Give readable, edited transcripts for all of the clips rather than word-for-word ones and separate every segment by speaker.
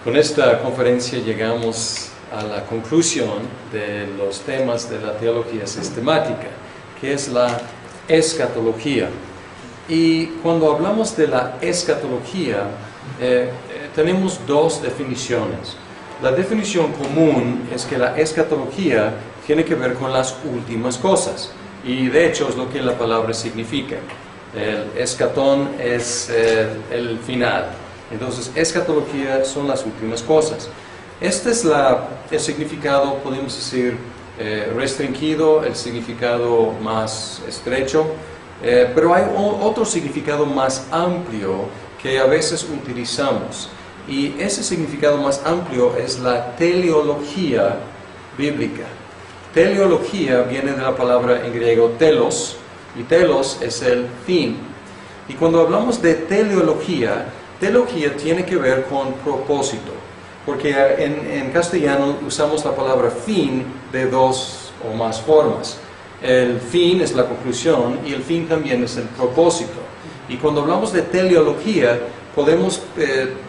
Speaker 1: Con esta conferencia llegamos a la conclusión de los temas de la teología sistemática, que es la escatología. Y cuando hablamos de la escatología, tenemos dos definiciones. La definición común es que la escatología tiene que ver con las últimas cosas, y de hecho es lo que la palabra significa. El escatón es el final. Entonces, escatología son las últimas cosas. Este es el significado, podemos decir, restringido, el significado más estrecho, pero hay otro significado más amplio que a veces utilizamos. Y ese significado más amplio es la teleología bíblica. Teleología viene de la palabra en griego telos, y telos es el fin. Y cuando hablamos de teleología, teología tiene que ver con propósito, porque en castellano usamos la palabra fin de dos o más formas. El fin es la conclusión y el fin también es el propósito. Y cuando hablamos de teleología, podemos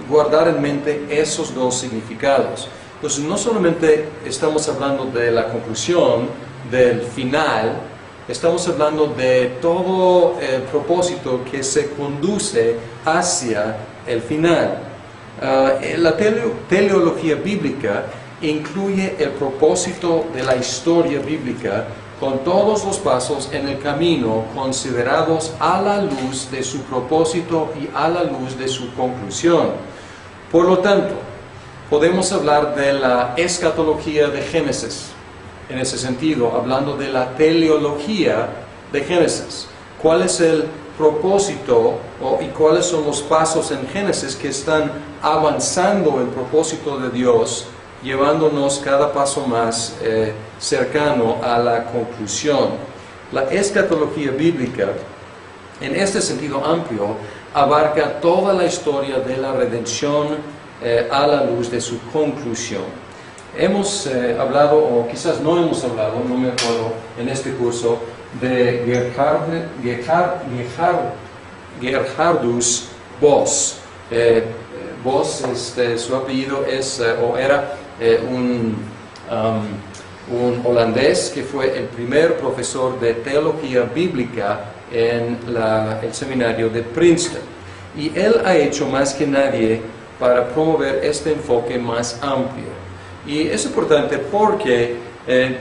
Speaker 1: guardar en mente esos dos significados. Entonces, no solamente estamos hablando de la conclusión, del final, estamos hablando de todo el propósito que se conduce hacia el final. La teleología bíblica incluye el propósito de la historia bíblica con todos los pasos en el camino considerados a la luz de su propósito y a la luz de su conclusión. Por lo tanto, podemos hablar de la escatología de Génesis, en ese sentido, hablando de la teleología de Génesis. ¿Cuál es el propósito y cuáles son los pasos en Génesis que están avanzando el propósito de Dios, llevándonos cada paso más cercano a la conclusión? La escatología bíblica, en este sentido amplio, abarca toda la historia de la redención a la luz de su conclusión. Hemos hablado, o quizás no hemos hablado, no me acuerdo, en este curso, de Gerhardus Voss. Voss, su apellido es, o era un holandés que fue el primer profesor de teología bíblica en el seminario de Princeton. Y él ha hecho más que nadie para promover este enfoque más amplio. Y es importante porque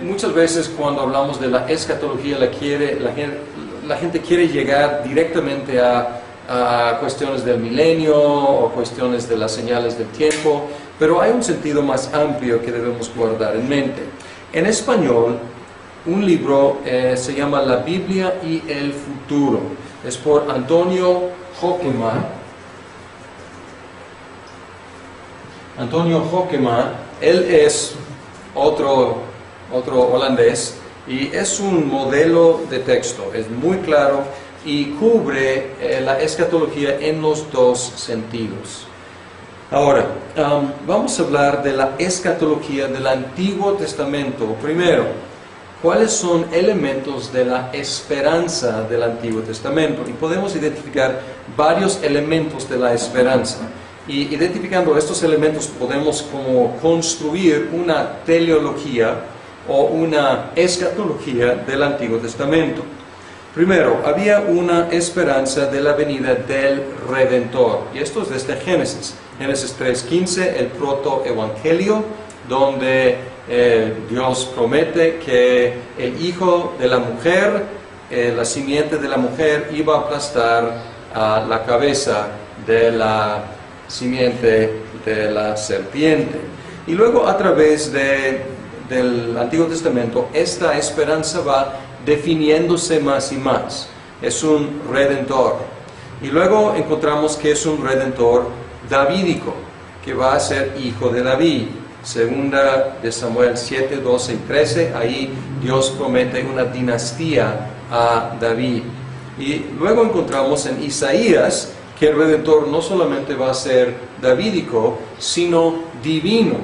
Speaker 1: muchas veces cuando hablamos de la escatología la gente quiere llegar directamente a cuestiones del milenio o cuestiones de las señales del tiempo, pero hay un sentido más amplio que debemos guardar en mente. En español, un libro se llama La Biblia y el futuro. Es por Antonio Hoekema. Antonio Hoekema, él es otro holandés y es un modelo de texto, es muy claro y cubre la escatología en los dos sentidos. Ahora, vamos a hablar de la escatología del Antiguo Testamento. Primero, ¿cuáles son elementos de la esperanza del Antiguo Testamento? Y podemos identificar varios elementos de la esperanza. Y identificando estos elementos podemos como construir una teleología o una escatología del Antiguo Testamento. Primero, había una esperanza de la venida del Redentor. Y esto es desde Génesis. Génesis 3:15, el protoevangelio, donde Dios promete que el hijo de la mujer, la simiente de la mujer, iba a aplastar a la cabeza de la simiente de la serpiente. Y luego a través del Antiguo Testamento esta esperanza va definiéndose más y más. Es un redentor. Y luego encontramos que es un redentor davídico, que va a ser hijo de David. Segunda de Samuel 7, 12 y 13, ahí Dios promete una dinastía a David. Y luego encontramos en Isaías que el Redentor no solamente va a ser davídico, sino divino.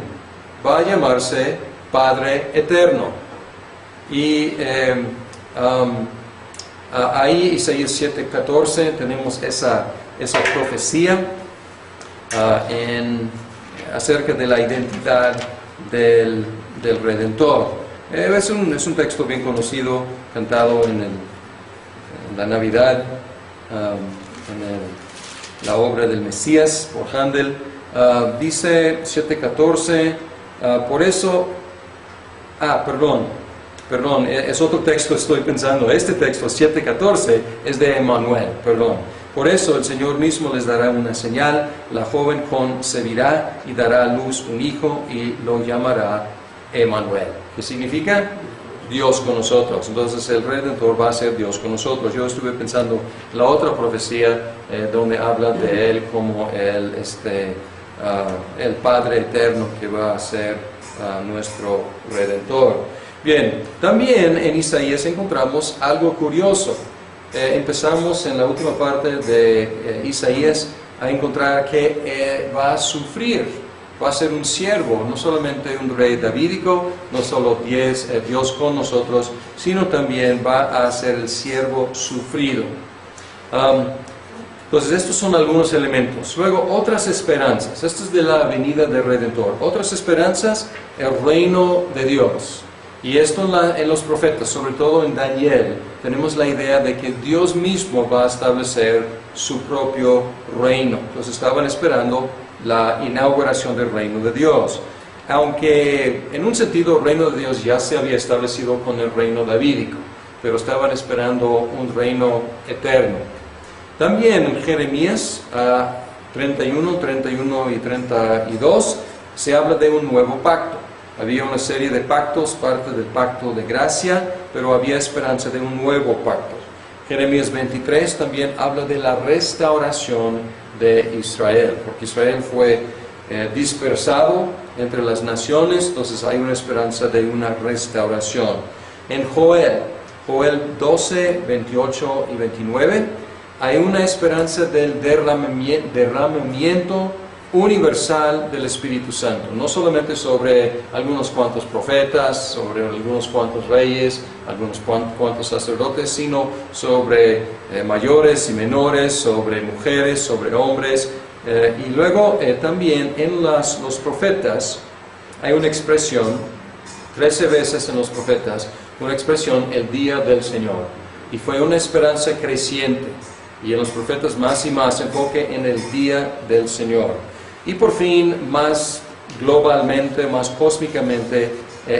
Speaker 1: Va a llamarse Padre Eterno. Y ahí, Isaías 7:14, tenemos esa profecía. acerca de la identidad del Redentor. Es un texto bien conocido, cantado en la Navidad, la obra del Mesías por Handel. Dice 7:14, por eso, perdón, es otro texto, estoy pensando, este texto 7:14 es de Emmanuel, perdón. Por eso el Señor mismo les dará una señal, la joven concebirá y dará a luz un hijo y lo llamará Emmanuel. ¿Qué significa? Dios con nosotros. Entonces el Redentor va a ser Dios con nosotros. Yo estuve pensando la otra profecía donde habla de Él como el Padre eterno que va a ser nuestro Redentor. Bien, también en Isaías encontramos algo curioso. Empezamos en la última parte de Isaías a encontrar que va a sufrir. Va a ser un siervo, no solamente un rey davídico, no solo Dios con nosotros, sino también va a ser el siervo sufrido. Entonces estos son algunos elementos. Luego otras esperanzas, esto es de la venida del Redentor. Otras esperanzas, el reino de Dios. Y esto en los profetas, sobre todo en Daniel, tenemos la idea de que Dios mismo va a establecer su propio reino. Entonces estaban esperando la inauguración del reino de Dios. Aunque en un sentido el reino de Dios ya se había establecido con el reino davídico, pero estaban esperando un reino eterno. También en Jeremías 31, 31 y 32 se habla de un nuevo pacto. Había una serie de pactos, parte del pacto de gracia, pero había esperanza de un nuevo pacto. Jeremías 23 también habla de la restauración de Israel, porque Israel fue dispersado entre las naciones, entonces hay una esperanza de una restauración. En Joel 12, 28 y 29, hay una esperanza del derramamiento universal del Espíritu Santo, no solamente sobre algunos cuantos profetas, sobre algunos cuantos reyes, algunos cuantos sacerdotes, sino sobre mayores y menores, sobre mujeres, sobre hombres. Y luego también en los profetas hay una expresión, 13 veces en los profetas, una expresión, el día del Señor. Y fue una esperanza creciente. Y en los profetas más y más enfoque en el día del Señor. Y por fin, más globalmente, más cósmicamente,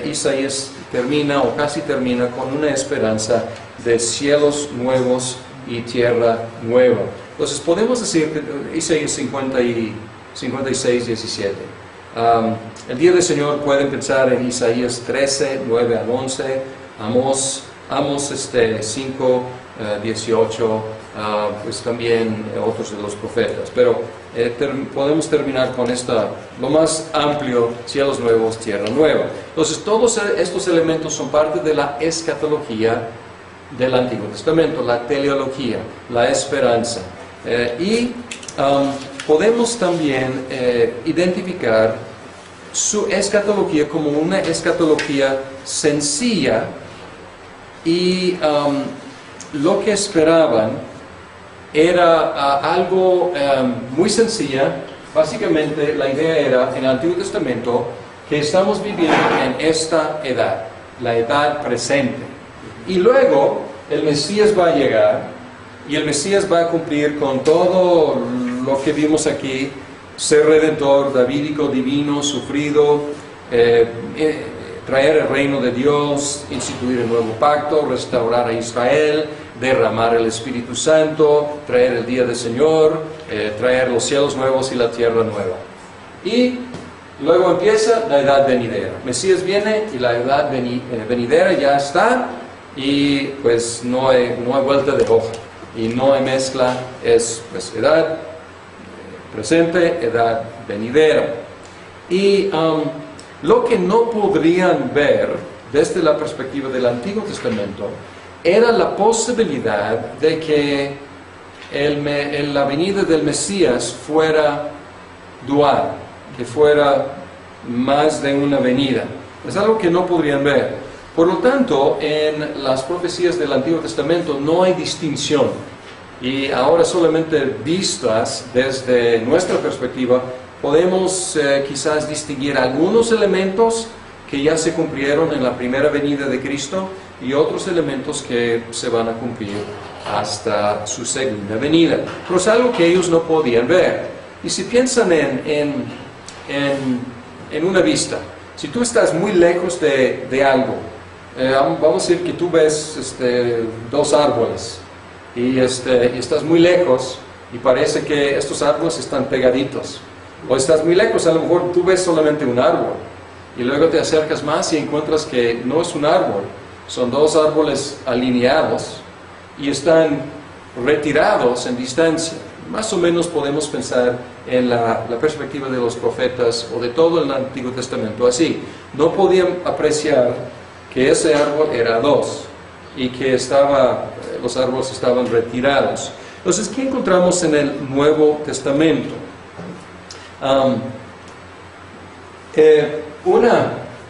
Speaker 1: Isaías termina o casi termina con una esperanza de cielos nuevos y tierra nueva. Entonces podemos decir que Isaías 56, 17. El día del Señor pueden pensar en Isaías 13, 9 al 11, Amós 5, 18, pues también otros de los profetas. Pero podemos terminar con lo más amplio, cielos nuevos, tierra nueva. Entonces todos estos elementos son parte de la escatología del Antiguo Testamento, la teleología, la esperanza. Y podemos también identificar su escatología como una escatología sencilla y lo que esperaban era algo muy sencilla. Básicamente la idea era en el Antiguo Testamento que estamos viviendo en esta edad, la edad presente. Y luego el Mesías va a llegar y el Mesías va a cumplir con todo lo que vimos aquí, ser redentor, davídico, divino, sufrido, traer el reino de Dios, instituir el nuevo pacto, restaurar a Israel, derramar el Espíritu Santo, traer el día del Señor, traer los cielos nuevos y la tierra nueva. Y luego empieza la edad venidera. Mesías viene y la edad venidera ya está y pues no hay vuelta de hoja y no hay mezcla, es pues edad presente, edad venidera. Y lo que no podrían ver desde la perspectiva del Antiguo Testamento era la posibilidad de que la venida del Mesías fuera dual, que fuera más de una venida. Es algo que no podrían ver. Por lo tanto, en las profecías del Antiguo Testamento no hay distinción. Y ahora solamente vistas desde nuestra perspectiva, podemos quizás distinguir algunos elementos que ya se cumplieron en la primera venida de Cristo y otros elementos que se van a cumplir hasta su segunda venida. Pero es algo que ellos no podían ver. Y si piensan en una vista, si tú estás muy lejos de algo, vamos a decir que tú ves dos árboles y estás muy lejos y parece que estos árboles están pegaditos. O estás muy lejos, a lo mejor tú ves solamente un árbol y luego te acercas más y encuentras que no es un árbol, son dos árboles alineados y están retirados en distancia. Más o menos podemos pensar en la perspectiva de los profetas o de todo el Antiguo Testamento así. No podían apreciar que ese árbol era dos y que los árboles estaban retirados. Entonces, ¿qué encontramos en el Nuevo Testamento?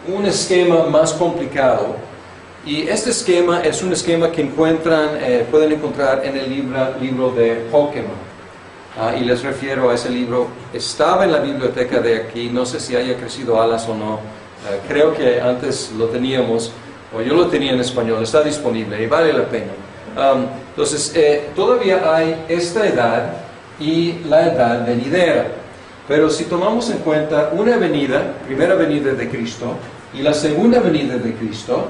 Speaker 1: Un esquema más complicado, y este esquema es un esquema que pueden encontrar en el libro de Pokémon. Y les refiero a ese libro. Estaba en la biblioteca de aquí, no sé si haya crecido alas o no. Creo que antes lo teníamos, o yo lo tenía en español. Está disponible y vale la pena. Entonces, todavía hay esta edad y la edad venidera. Pero si tomamos en cuenta una venida, primera venida de Cristo, y la segunda venida de Cristo,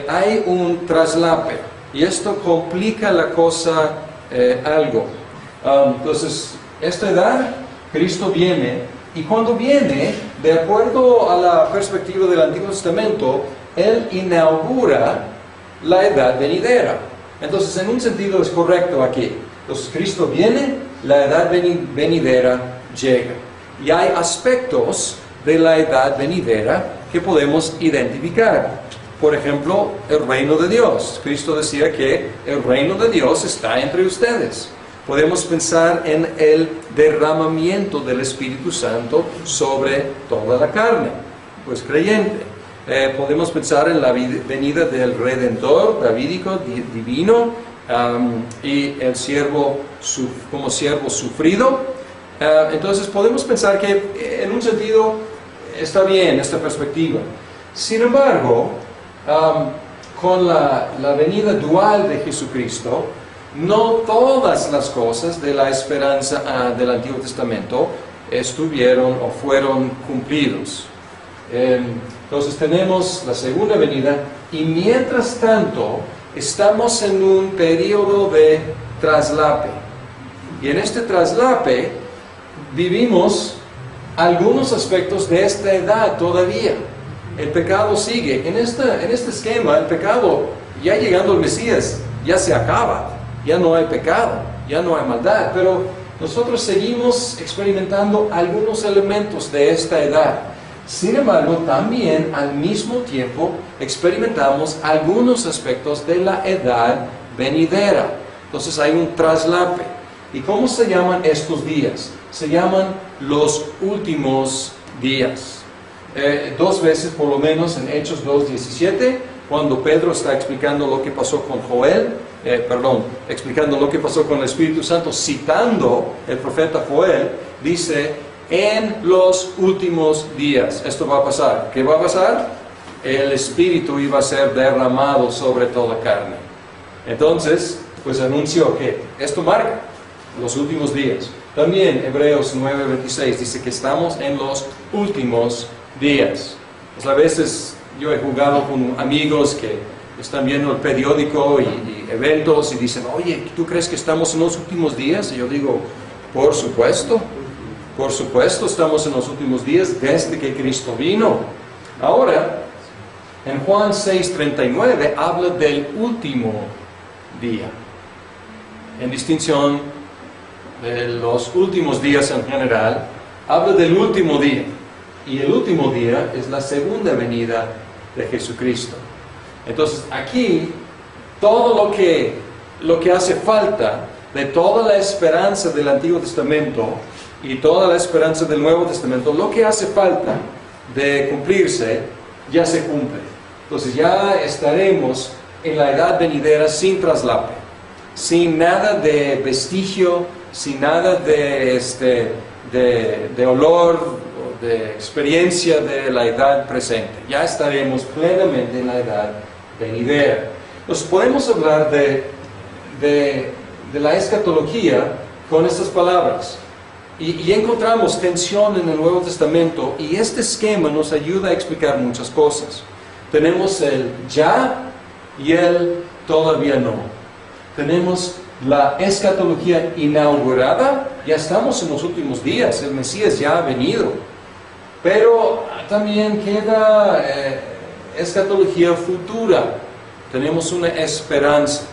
Speaker 1: hay un traslape. Y esto complica la cosa algo. Entonces, esta edad, Cristo viene, y cuando viene, de acuerdo a la perspectiva del Antiguo Testamento, Él inaugura la edad venidera. Entonces, en un sentido es correcto aquí. Entonces, Cristo viene, la edad venidera llega. Y hay aspectos de la edad venidera que podemos identificar. Por ejemplo, el reino de Dios. Cristo decía que el reino de Dios está entre ustedes. Podemos pensar en el derramamiento del Espíritu Santo sobre toda la carne, pues creyente. Podemos pensar en la venida del Redentor davídico, divino, y el siervo como siervo sufrido. Entonces podemos pensar que en un sentido está bien esta perspectiva. Sin embargo, con la venida dual de Jesucristo, no todas las cosas de la esperanza del Antiguo Testamento estuvieron o fueron cumplidos. Entonces tenemos la segunda venida y mientras tanto estamos en un periodo de traslape. Y en este traslape vivimos algunos aspectos de esta edad todavía. El pecado sigue. En este esquema, el pecado, ya llegando al Mesías, ya se acaba. Ya no hay pecado, ya no hay maldad, pero nosotros seguimos experimentando algunos elementos de esta edad. Sin embargo, también al mismo tiempo experimentamos algunos aspectos de la edad venidera. Entonces hay un traslape. ¿Y cómo se llaman estos días? Se llaman los últimos días. Dos veces por lo menos en Hechos 2:17, cuando Pedro está explicando lo que pasó con explicando lo que pasó con el Espíritu Santo, citando el profeta Joel, dice, en los últimos días, esto va a pasar. ¿Qué va a pasar? El Espíritu iba a ser derramado sobre toda carne. Entonces, pues anunció que esto marca los últimos días. También Hebreos 9:26 dice que estamos en los últimos días. Pues a veces yo he jugado con amigos que están viendo el periódico y eventos y dicen, oye, ¿tú crees que estamos en los últimos días? Y yo digo, por supuesto estamos en los últimos días desde que Cristo vino. Ahora, en Juan 6:39 habla del último día, en distinción de los últimos días en general, habla del último día. Y el último día es la segunda venida de Jesucristo. Entonces aquí todo lo que hace falta de toda la esperanza del Antiguo Testamento y toda la esperanza del Nuevo Testamento, lo que hace falta de cumplirse ya se cumple. Entonces ya estaremos en la edad venidera sin traslape, sin nada de vestigio, sin nada de de olor, de experiencia de la edad presente. Ya estaremos plenamente en la edad venidera. Entonces podemos hablar de la escatología con estas palabras. Y encontramos tensión en el Nuevo Testamento, y este esquema nos ayuda a explicar muchas cosas. Tenemos el ya y el todavía no. Tenemos la escatología inaugurada, ya estamos en los últimos días, el Mesías ya ha venido. Pero también queda escatología futura, tenemos una esperanza.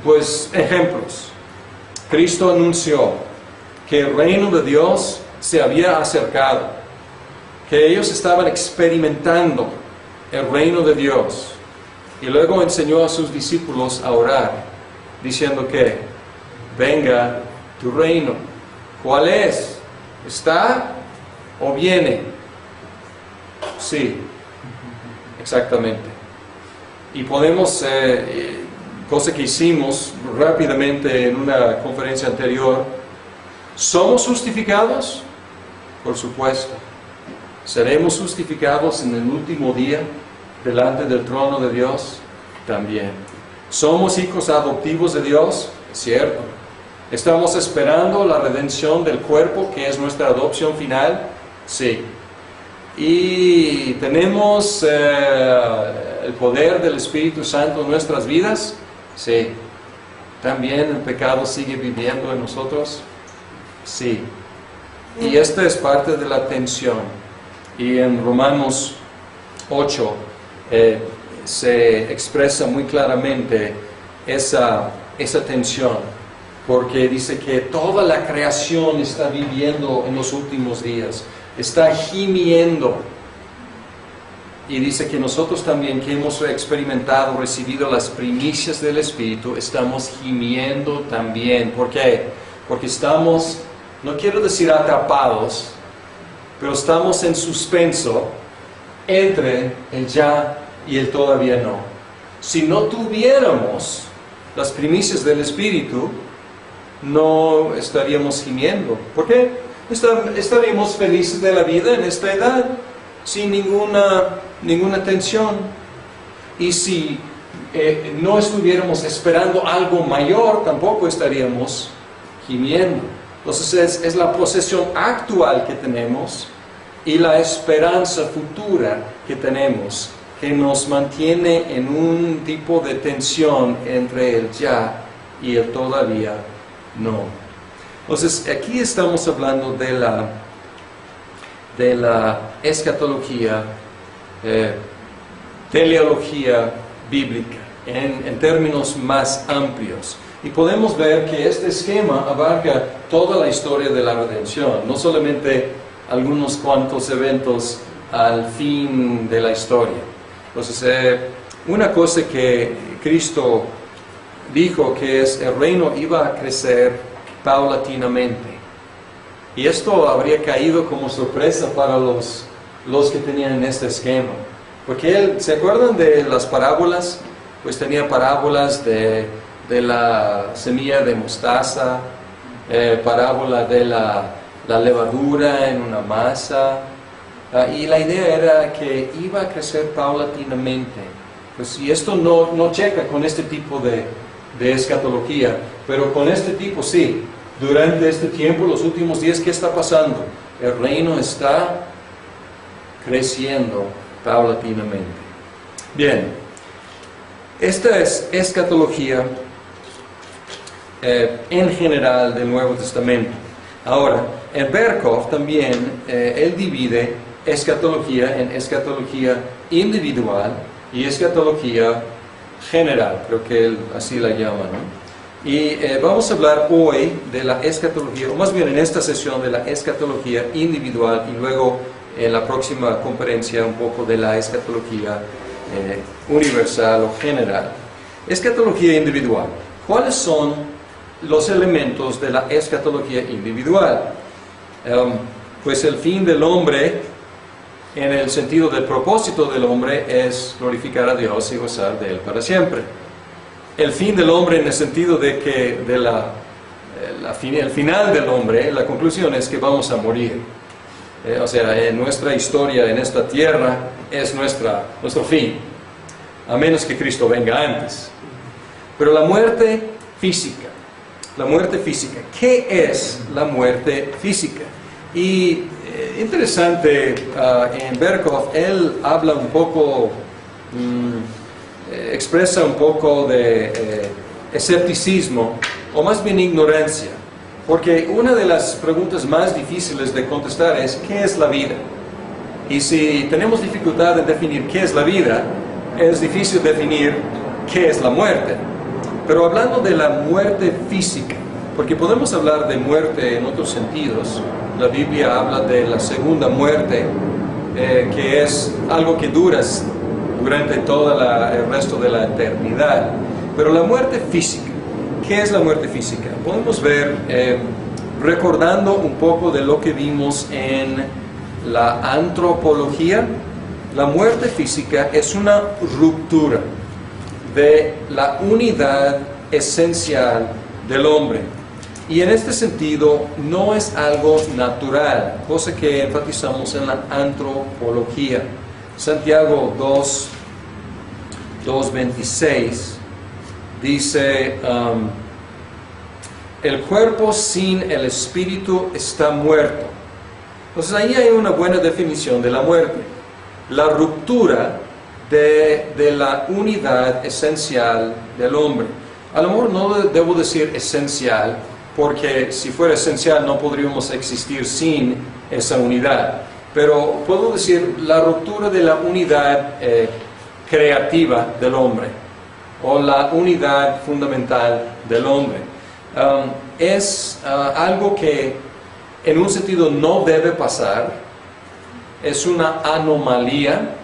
Speaker 1: Pues ejemplos, Cristo anunció que el reino de Dios se había acercado, que ellos estaban experimentando el reino de Dios, y luego enseñó a sus discípulos a orar, diciendo que venga tu reino. ¿Cuál es? ¿Está o viene? Sí, exactamente. Y podemos, cosa que hicimos rápidamente en una conferencia anterior, ¿somos justificados? Por supuesto. ¿Seremos justificados en el último día delante del trono de Dios? También. ¿Somos hijos adoptivos de Dios? Cierto. ¿Estamos esperando la redención del cuerpo, que es nuestra adopción final? Sí. ¿Y tenemos el poder del Espíritu Santo en nuestras vidas? Sí. ¿También el pecado sigue viviendo en nosotros? Sí. Y esta es parte de la tensión. Y en Romanos 8 se expresa muy claramente esa tensión, porque dice que toda la creación está viviendo en los últimos días, está gimiendo. Y dice que nosotros también, que hemos experimentado, recibido las primicias del Espíritu, estamos gimiendo también. ¿Por qué? Porque estamos, no quiero decir atrapados, pero estamos en suspenso entre el ya y el todavía no. Si no tuviéramos las primicias del Espíritu, no estaríamos gimiendo. ¿Por qué? Estaríamos felices de la vida en esta edad, sin ninguna tensión. Y si no estuviéramos esperando algo mayor, tampoco estaríamos gimiendo. Entonces es la posesión actual que tenemos y la esperanza futura que tenemos, que nos mantiene en un tipo de tensión entre el ya y el todavía no. Entonces aquí estamos hablando de la escatología, teleología bíblica, en términos más amplios. Y podemos ver que este esquema abarca toda la historia de la redención, no solamente algunos cuantos eventos al fin de la historia. Entonces, una cosa que Cristo dijo, que es el reino iba a crecer paulatinamente. Y esto habría caído como sorpresa para los que tenían este esquema. Porque ¿se acuerdan de las parábolas? Pues tenía parábolas de la semilla de mostaza, parábola de la levadura en una masa, y la idea era que iba a crecer paulatinamente. Pues, y esto no checa con este tipo de escatología, pero con este tipo sí. Durante este tiempo, los últimos días, ¿qué está pasando? El reino está creciendo paulatinamente. Bien, esta es escatología en general del Nuevo Testamento. Ahora, en Berkhof también, él divide escatología en escatología individual y escatología general, creo que él así la llama, ¿no? Y vamos a hablar hoy de la escatología, o más bien en esta sesión de la escatología individual, y luego en la próxima conferencia un poco de la escatología universal o general. Escatología individual. ¿Cuáles son los elementos de la escatología individual? Pues el fin del hombre, en el sentido del propósito del hombre, es glorificar a Dios y gozar de Él para siempre. El fin del hombre en el sentido de que de el final del hombre, la conclusión es que vamos a morir. O sea, en nuestra historia, en esta tierra, es nuestro fin, a menos que Cristo venga antes. Pero la muerte física, ¿qué es la muerte física? Y interesante, en Berkhof, él habla un poco, expresa un poco de escepticismo, o más bien ignorancia, porque una de las preguntas más difíciles de contestar es ¿qué es la vida? Y si tenemos dificultad en definir qué es la vida, es difícil definir qué es la muerte. Pero hablando de la muerte física, porque podemos hablar de muerte en otros sentidos, la Biblia habla de la segunda muerte, que es algo que dura durante todo el resto de la eternidad. Pero la muerte física, ¿qué es la muerte física? Podemos ver, recordando un poco de lo que vimos en la antropología, la muerte física es una ruptura de la unidad esencial del hombre. Y en este sentido no es algo natural, cosa que enfatizamos en la antropología. Santiago 2:26 dice, el cuerpo sin el espíritu está muerto. Entonces ahí hay una buena definición de la muerte. La ruptura de la unidad esencial del hombre. A lo mejor no debo decir esencial, porque si fuera esencial no podríamos existir sin esa unidad. Pero puedo decir la ruptura de la unidad creativa del hombre, o la unidad fundamental del hombre. Es algo que en un sentido no debe pasar, es una anomalía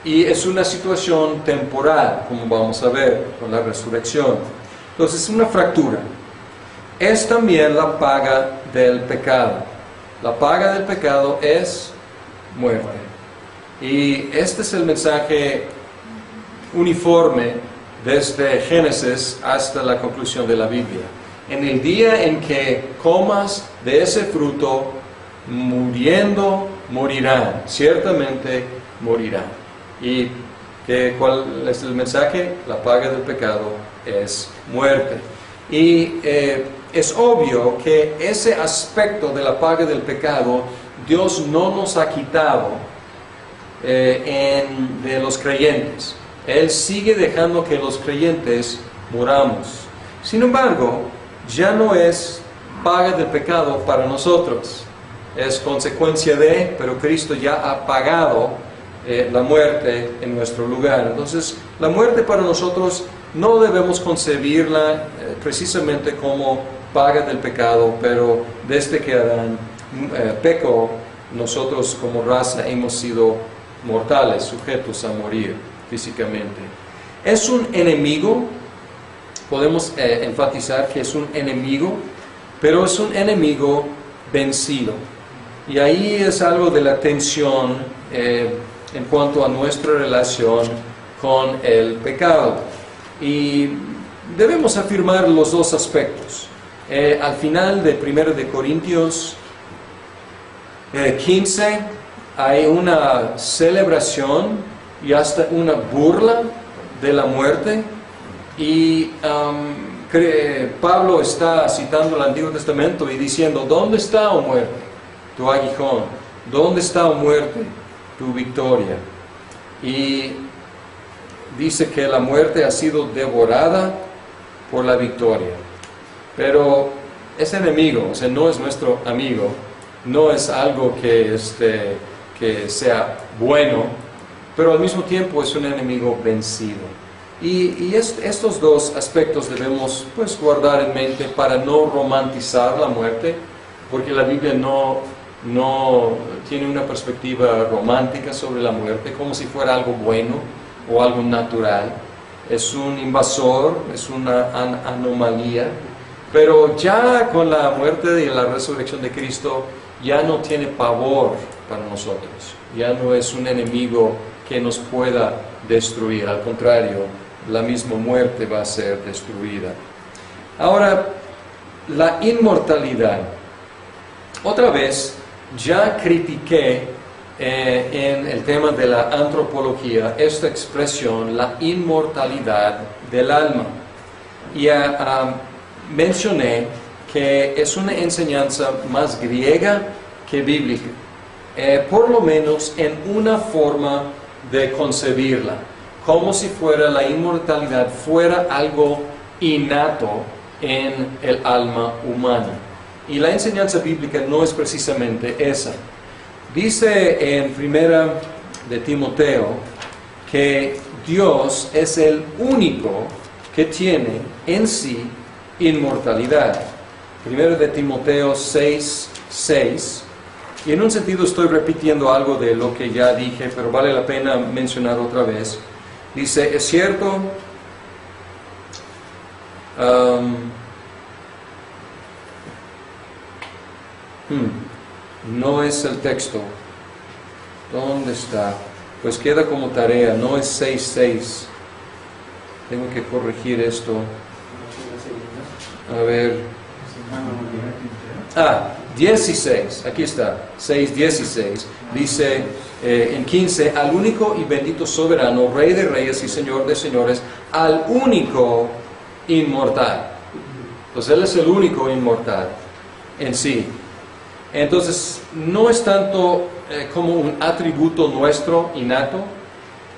Speaker 1: y es una situación temporal, como vamos a ver con la resurrección. Entonces es una fractura. Es también la paga del pecado. La paga del pecado es muerte. Y este es el mensaje uniforme desde Génesis hasta la conclusión de la Biblia. En el día en que comas de ese fruto, muriendo morirán, ciertamente morirán. ¿Y cuál es el mensaje? La paga del pecado es muerte. Y es obvio que ese aspecto de la paga del pecado Dios no nos ha quitado de los creyentes. Él sigue dejando que los creyentes muramos. Sin embargo, ya no es paga del pecado para nosotros. Es consecuencia de, pero Cristo ya ha pagado la muerte en nuestro lugar. Entonces, la muerte para nosotros no debemos concebirla precisamente como paga del pecado, pero desde que Adán pecó, nosotros como raza hemos sido mortales, sujetos a morir físicamente. Es un enemigo, podemos enfatizar que es un enemigo, pero es un enemigo vencido. Y ahí es algo de la tensión en cuanto a nuestra relación con el pecado. Y debemos afirmar los dos aspectos. Al final de 1 de Corintios 15 hay una celebración y hasta una burla de la muerte. Y Pablo está citando el Antiguo Testamento y diciendo, ¿dónde está, oh muerte, tu aguijón? ¿Dónde está, oh muerte, tu victoria? Y dice que la muerte ha sido devorada por la victoria. Pero es enemigo, o sea, no es nuestro amigo, no es algo que sea bueno, pero al mismo tiempo es un enemigo vencido. Y estos dos aspectos debemos guardar en mente para no romantizar la muerte, porque la Biblia no tiene una perspectiva romántica sobre la muerte, como si fuera algo bueno o algo natural. Es un invasor, es una anomalía, pero ya con la muerte y la resurrección de Cristo ya no tiene pavor para nosotros, ya no es un enemigo que nos pueda destruir, al contrario, la misma muerte va a ser destruida. Ahora, la inmortalidad. Otra vez, ya critiqué en el tema de la antropología esta expresión, la inmortalidad del alma. Y mencioné que es una enseñanza más griega que bíblica, por lo menos en una forma de concebirla, como si fuera la inmortalidad fuera algo innato en el alma humana. Y la enseñanza bíblica no es precisamente esa. Dice en Primera de Timoteo que Dios es el único que tiene en sí inmortalidad. Primera de Timoteo 6:6. Y en un sentido estoy repitiendo algo de lo que ya dije, pero vale la pena mencionar otra vez. Dice, es cierto, no es el texto. ¿Dónde está? Pues queda como tarea, no es 6:6. Tengo que corregir esto. A ver. 16, aquí está, 6:16. Dice en 15, al único y bendito soberano, Rey de reyes y Señor de señores, al único inmortal. Entonces Él es el único inmortal en sí. Entonces, no es tanto como un atributo nuestro innato.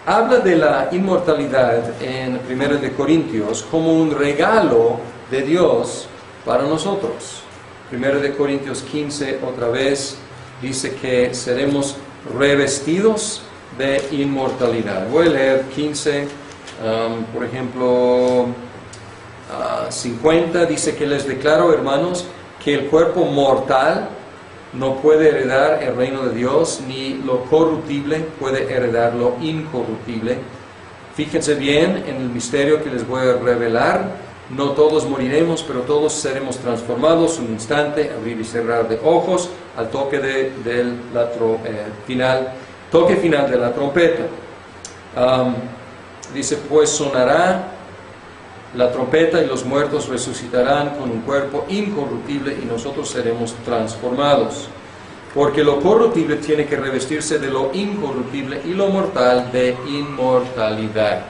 Speaker 1: Habla de la inmortalidad en 1 de Corintios como un regalo de Dios para nosotros. 1 de Corintios 15, otra vez, dice que seremos revestidos de inmortalidad. Voy a leer 15, por ejemplo, 50, dice que les declaro, hermanos, que el cuerpo mortal no puede heredar el reino de Dios, ni lo corruptible puede heredar lo incorruptible. Fíjense bien en el misterio que les voy a revelar. No todos moriremos, pero todos seremos transformados un instante, abrir y cerrar de ojos, al toque toque final de la trompeta. Dice, pues sonará la trompeta y los muertos resucitarán con un cuerpo incorruptible y nosotros seremos transformados. Porque lo corruptible tiene que revestirse de lo incorruptible y lo mortal de inmortalidad.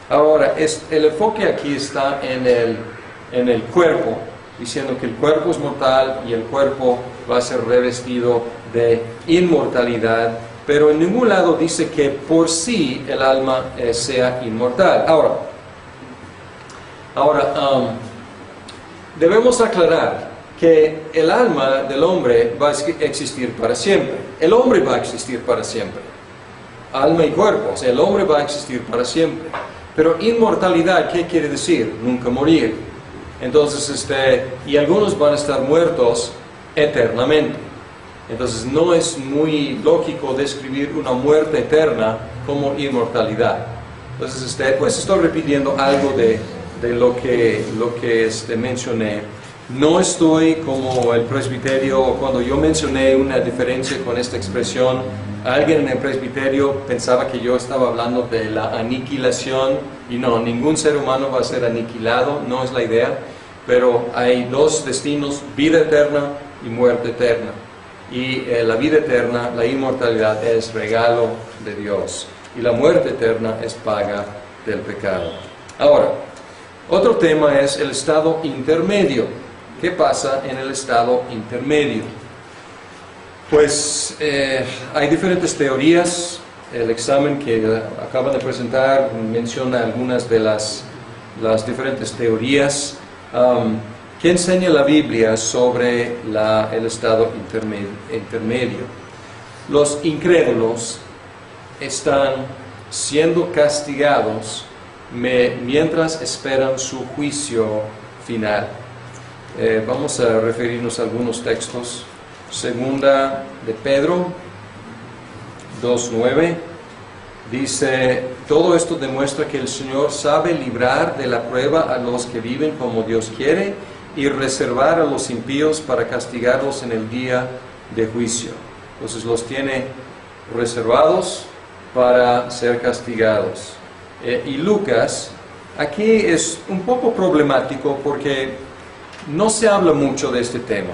Speaker 1: Ahora, el enfoque aquí está en el cuerpo, diciendo que el cuerpo es mortal y el cuerpo va a ser revestido de inmortalidad, pero en ningún lado dice que por sí el alma sea inmortal. Ahora, debemos aclarar que el alma del hombre va a existir para siempre. El hombre va a existir para siempre. Alma y cuerpo, o sea, el hombre va a existir para siempre. Pero inmortalidad, ¿qué quiere decir? Nunca morir. Entonces, y algunos van a estar muertos eternamente. Entonces, no es muy lógico describir una muerte eterna como inmortalidad. Entonces, pues estoy repitiendo algo de lo que mencioné. No estoy como el presbiterio, cuando yo mencioné una diferencia con esta expresión, alguien en el presbiterio pensaba que yo estaba hablando de la aniquilación, y no, ningún ser humano va a ser aniquilado, no es la idea, pero hay dos destinos, vida eterna y muerte eterna. Y la vida eterna, la inmortalidad, es regalo de Dios, y la muerte eterna es paga del pecado. Ahora, otro tema es el estado intermedio. ¿Qué pasa en el estado intermedio? Pues hay diferentes teorías. El examen que acaban de presentar menciona algunas de las diferentes teorías que enseña la Biblia sobre el estado intermedio. Los incrédulos están siendo castigados mientras esperan su juicio final. Vamos a referirnos a algunos textos. Segunda de Pedro 2:9 dice, todo esto demuestra que el Señor sabe librar de la prueba a los que viven como Dios quiere y reservar a los impíos para castigarlos en el día de juicio. Entonces los tiene reservados para ser castigados. Y Lucas, aquí es un poco problemático porque no se habla mucho de este tema.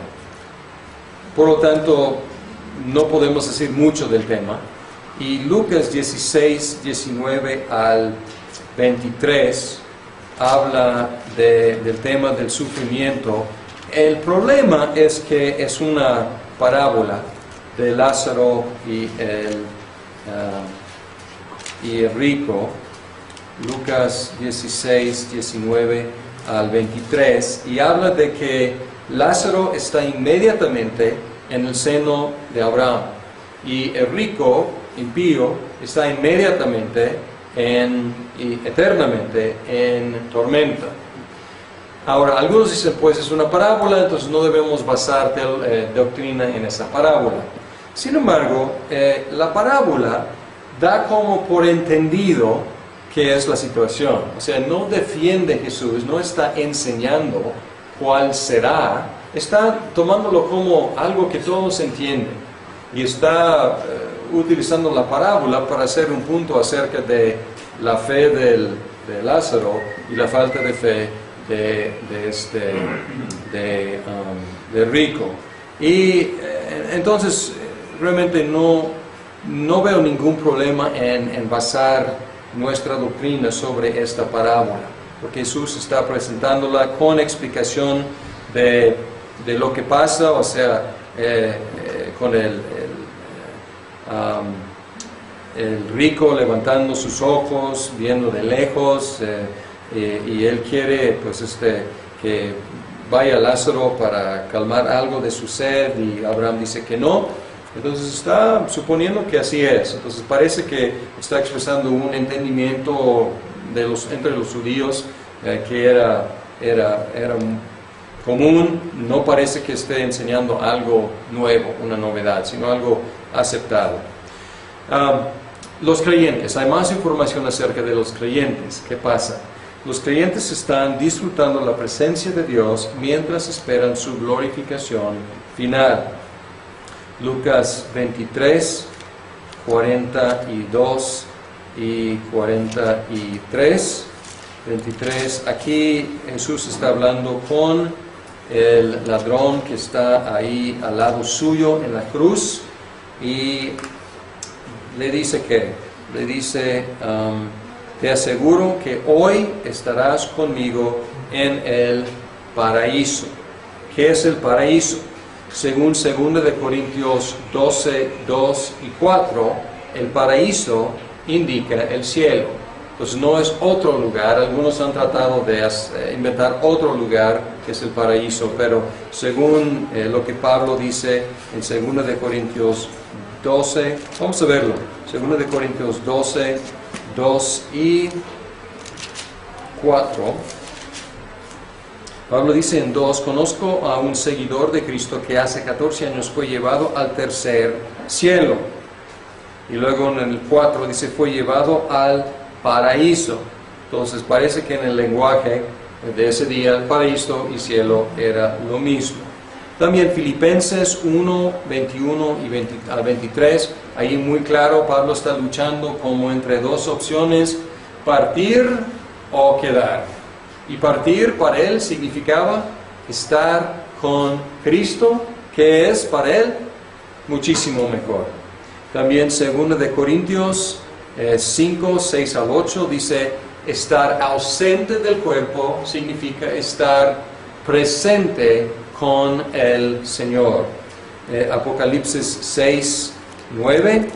Speaker 1: Por lo tanto, no podemos decir mucho del tema. Y Lucas 16, 19 al 23 habla del tema del sufrimiento. El problema es que es una parábola de Lázaro y el rico. Lucas 16, 19 al 23, y habla de que Lázaro está inmediatamente en el seno de Abraham, y el rico, impío, está inmediatamente y eternamente en tormenta. Ahora, algunos dicen, pues es una parábola, entonces no debemos basar doctrina en esa parábola. Sin embargo, la parábola da como por entendido qué es la situación. O sea, no defiende Jesús, no está enseñando cuál será, está tomándolo como algo que todos entienden, y está utilizando la parábola para hacer un punto acerca de la fe de Lázaro y la falta de fe de rico. Y entonces realmente no veo ningún problema en basar nuestra doctrina sobre esta parábola, porque Jesús está presentándola con explicación de lo que pasa, o sea, con el rico levantando sus ojos, viendo de lejos, y él quiere pues que vaya Lázaro para calmar algo de su sed, y Abraham dice que no. Entonces está suponiendo que así es. Entonces parece que está expresando un entendimiento entre los judíos que era común. No parece que esté enseñando algo nuevo, una novedad, sino algo aceptado. Los creyentes, hay más información acerca de los creyentes. ¿Qué pasa? Los creyentes están disfrutando la presencia de Dios mientras esperan su glorificación final. Lucas 23, 42 y 43. 23, aquí Jesús está hablando con el ladrón que está ahí al lado suyo en la cruz, y le dice te aseguro que hoy estarás conmigo en el paraíso. ¿Qué es el paraíso? Según 2 Corintios 12, 2 y 4, el paraíso indica el cielo. Entonces no es otro lugar. Algunos han tratado de inventar otro lugar que es el paraíso, pero según lo que Pablo dice en 2 Corintios 12, vamos a verlo, 2 Corintios 12, 2 y 4. Pablo dice en 2, conozco a un seguidor de Cristo que hace 14 años fue llevado al tercer cielo. Y luego en el 4 dice, fue llevado al paraíso. Entonces parece que en el lenguaje de ese día, paraíso y cielo era lo mismo. También Filipenses 1, 21 y al 23, ahí muy claro, Pablo está luchando como entre dos opciones, partir o quedar. Y partir para él significaba estar con Cristo, que es para él muchísimo mejor. También 2 Corintios 5, 6 al 8 dice, estar ausente del cuerpo significa estar presente con el Señor. Apocalipsis 6, 9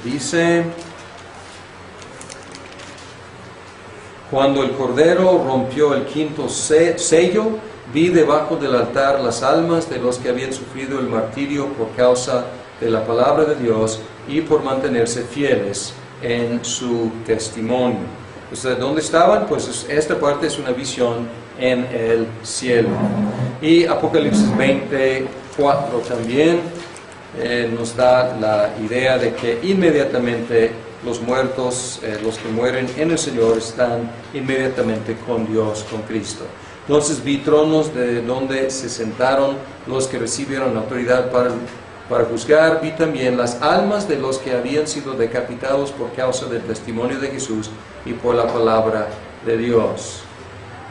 Speaker 1: dice, cuando el Cordero rompió el quinto sello, vi debajo del altar las almas de los que habían sufrido el martirio por causa de la palabra de Dios y por mantenerse fieles en su testimonio. Entonces, ¿dónde estaban? Pues esta parte es una visión en el cielo. Y Apocalipsis 24 también nos da la idea de que inmediatamente los muertos, los que mueren en el Señor, están inmediatamente con Dios, con Cristo. Entonces vi tronos de donde se sentaron los que recibieron autoridad para juzgar. Vi también las almas de los que habían sido decapitados por causa del testimonio de Jesús y por la palabra de Dios.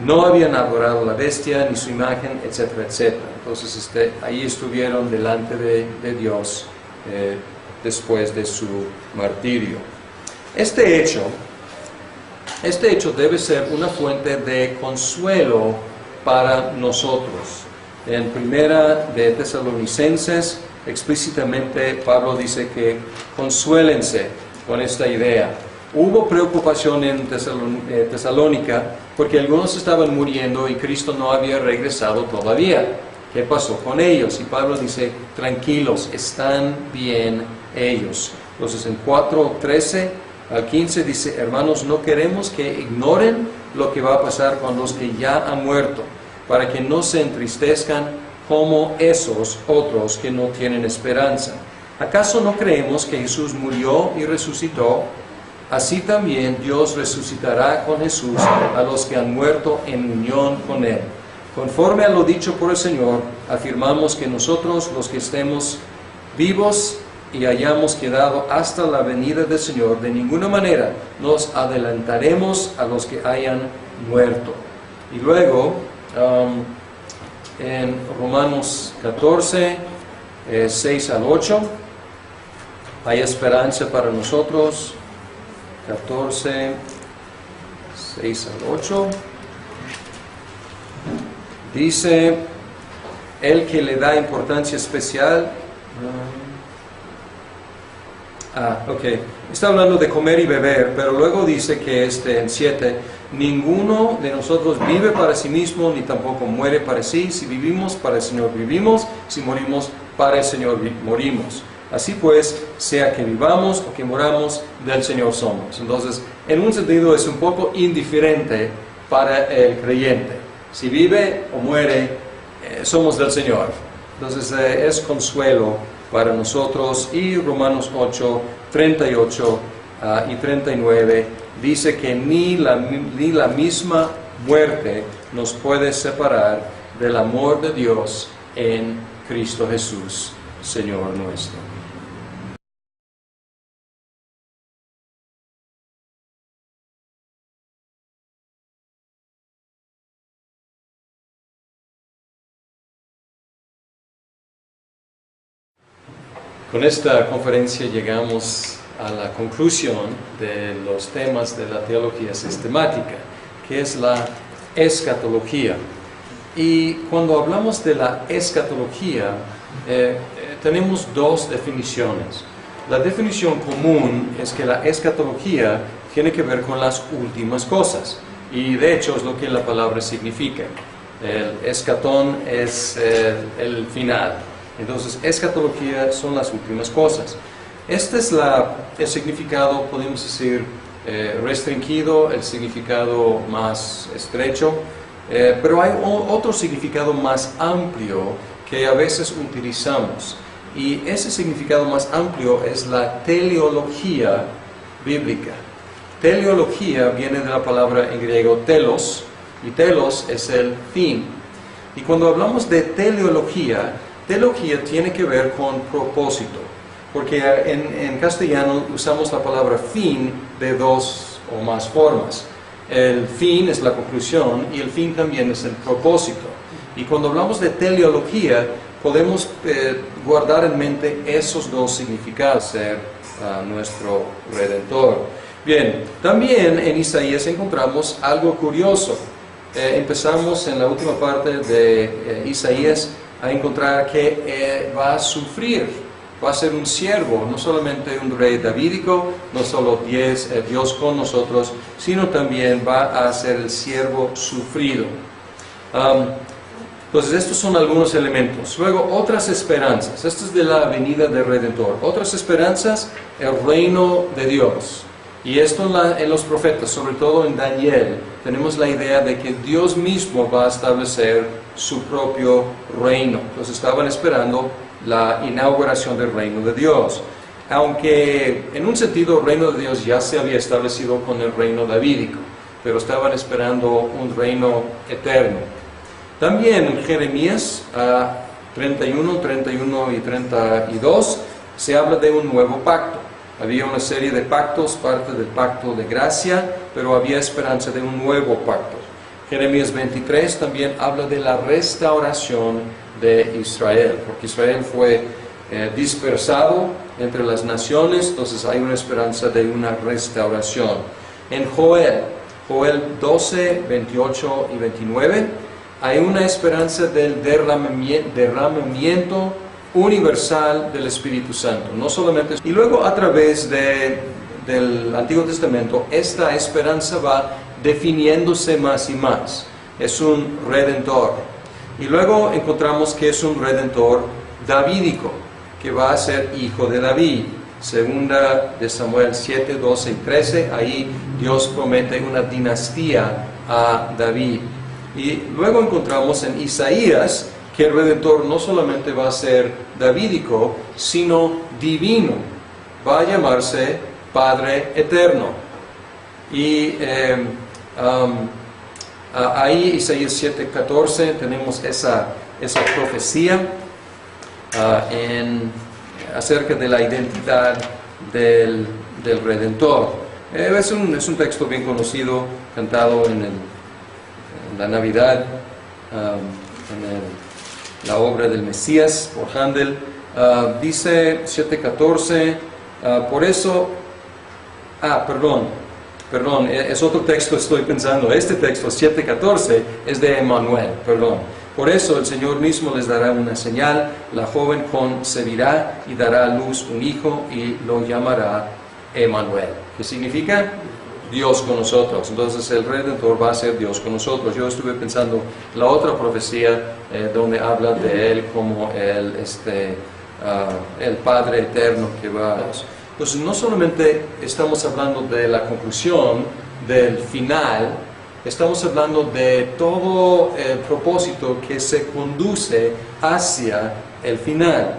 Speaker 1: no habían adorado a la bestia ni su imagen, etcétera, etcétera. Entonces ahí estuvieron delante de Dios después de su martirio. Este hecho debe ser una fuente de consuelo para nosotros. En Primera de Tesalonicenses, explícitamente Pablo dice que consuélense con esta idea. Hubo preocupación en Tesalónica porque algunos estaban muriendo y Cristo no había regresado todavía. ¿Qué pasó con ellos? Y Pablo dice, tranquilos, están bien ellos. Entonces en 4:13 al 15 dice, hermanos, no queremos que ignoren lo que va a pasar con los que ya han muerto, para que no se entristezcan como esos otros que no tienen esperanza. ¿Acaso no creemos que Jesús murió y resucitó? Así también Dios resucitará con Jesús a los que han muerto en unión con Él. Conforme a lo dicho por el Señor, afirmamos que nosotros, los que estemos vivos y hayamos quedado hasta la venida del Señor, de ninguna manera nos adelantaremos a los que hayan muerto. Y luego, en Romanos 14, 6 al 8, hay esperanza para nosotros. 14, 6 al 8. Dice, el que le da importancia especial. Está hablando de comer y beber, pero luego dice que en 7, ninguno de nosotros vive para sí mismo, ni tampoco muere para sí. Si vivimos, para el Señor vivimos. Si morimos, para el Señor morimos. Así pues, sea que vivamos o que moramos, del Señor somos. Entonces, en un sentido es un poco indiferente para el creyente. Si vive o muere, somos del Señor. Entonces, es consuelo para nosotros. Y Romanos 8, 38 y 39 dice que ni la misma muerte nos puede separar del amor de Dios en Cristo Jesús, Señor nuestro. Con esta conferencia llegamos a la conclusión de los temas de la teología sistemática, que es la escatología. Y cuando hablamos de la escatología, tenemos dos definiciones. La definición común es que la escatología tiene que ver con las últimas cosas, y de hecho es lo que la palabra significa. El escatón es el final. Entonces, escatología son las últimas cosas. Este es el significado, podemos decir, restringido, el significado más estrecho, pero hay otro significado más amplio que a veces utilizamos. Y ese significado más amplio es la teleología bíblica. Teleología viene de la palabra en griego telos, y telos es el fin. Y cuando hablamos de teleología, teología tiene que ver con propósito, porque en castellano usamos la palabra fin de dos o más formas. El fin es la conclusión y el fin también es el propósito. Y cuando hablamos de teleología, podemos guardar en mente esos dos significados, ser nuestro Redentor. Bien, también en Isaías encontramos algo curioso. Empezamos en la última parte de Isaías a encontrar que va a sufrir, va a ser un siervo, no solamente un rey davídico, no solo Dios con nosotros, sino también va a ser el siervo sufrido. Entonces estos son algunos elementos. Luego otras esperanzas, esto es de la venida del Redentor. Otras esperanzas, el reino de Dios. Y esto en los profetas, sobre todo en Daniel, tenemos la idea de que Dios mismo va a establecer su propio reino. Entonces estaban esperando la inauguración del reino de Dios. Aunque en un sentido el reino de Dios ya se había establecido con el reino davídico, pero estaban esperando un reino eterno. También en Jeremías 31 y 32 se habla de un nuevo pacto. Había una serie de pactos, parte del pacto de gracia, pero había esperanza de un nuevo pacto. Jeremías 23 también habla de la restauración de Israel, porque Israel fue dispersado entre las naciones, entonces hay una esperanza de una restauración. En Joel 12, 28 y 29, hay una esperanza del derramamiento universal del Espíritu Santo, no solamente. Y luego a través del Antiguo Testamento, esta esperanza va definiéndose más y más. Es un redentor. Y luego encontramos que es un redentor davídico, que va a ser hijo de David. Segunda de Samuel 7, 12 y 13, ahí Dios promete una dinastía a David. Y luego encontramos en Isaías que el Redentor no solamente va a ser davídico, sino divino. Va a llamarse Padre Eterno. Y ahí Isaías 7, 14 tenemos esa profecía acerca de la identidad del Redentor. Es un texto bien conocido, cantado en la Navidad, en la obra del Mesías por Handel. Dice 7:14, por eso, perdón, es otro texto, estoy pensando, este texto 7:14 es de Emmanuel, perdón. Por eso el Señor mismo les dará una señal, la joven concebirá y dará a luz un hijo y lo llamará Emmanuel. ¿Qué significa? Dios con nosotros. Entonces el Redentor va a ser Dios con nosotros. Yo estuve pensando la otra profecía donde habla de Él como el Padre Eterno que va a... Entonces no solamente estamos hablando de la conclusión, del final, estamos hablando de todo el propósito que se conduce hacia el final.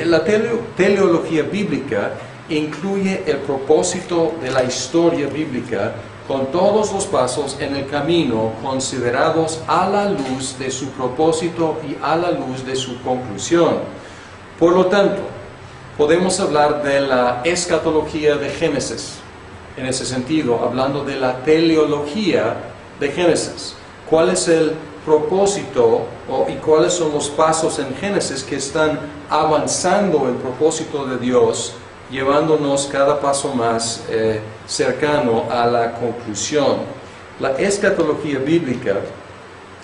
Speaker 1: La teleología bíblica incluye el propósito de la historia bíblica con todos los pasos en el camino considerados a la luz de su propósito y a la luz de su conclusión. Por lo tanto, podemos hablar de la escatología de Génesis, en ese sentido, hablando de la teleología de Génesis. ¿Cuál es el propósito y cuáles son los pasos en Génesis que están avanzando el propósito de Dios, llevándonos cada paso más cercano a la conclusión? La escatología bíblica,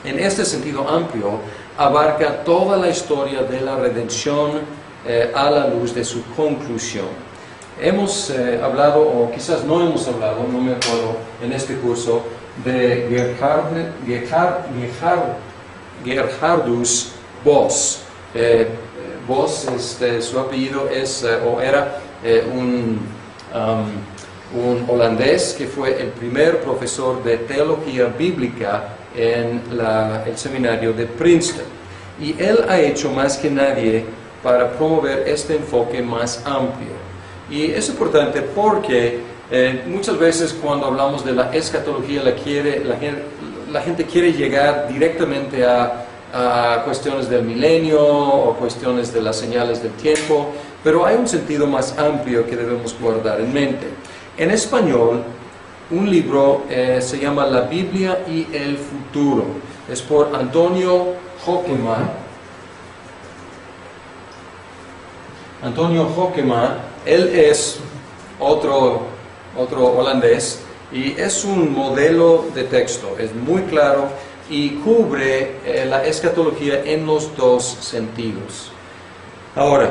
Speaker 1: en este sentido amplio, abarca toda la historia de la redención a la luz de su conclusión. Hemos hablado, o quizás no hemos hablado, no me acuerdo, en este curso, de Gerhardus Voss. Voss, su apellido es, o era un holandés que fue el primer profesor de teología bíblica en el seminario de Princeton. Y él ha hecho más que nadie para promover este enfoque más amplio. Y es importante porque muchas veces cuando hablamos de la escatología la gente quiere llegar directamente a cuestiones del milenio o cuestiones de las señales del tiempo, pero hay un sentido más amplio que debemos guardar en mente. En español, un libro se llama La Biblia y el futuro. Es por Antonio Hoekema. Antonio Hoekema, él es otro holandés y es un modelo de texto, es muy claro y cubre la escatología en los dos sentidos. Ahora,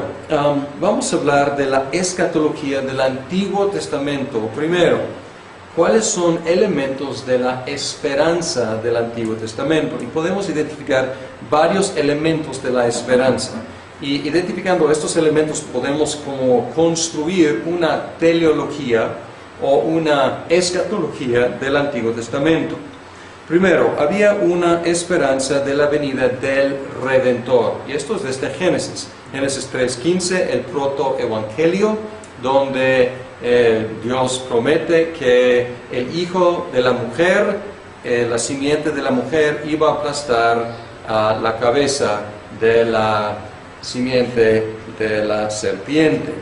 Speaker 1: vamos a hablar de la escatología del Antiguo Testamento. Primero, ¿cuáles son elementos de la esperanza del Antiguo Testamento? Y podemos identificar varios elementos de la esperanza. Y identificando estos elementos podemos como construir una teleología o una escatología del Antiguo Testamento. Primero, había una esperanza de la venida del Redentor. Y esto es desde Génesis. Génesis 3:15, el protoevangelio, donde Dios promete que el hijo de la mujer, la simiente de la mujer, iba a aplastar la cabeza de la simiente de la serpiente.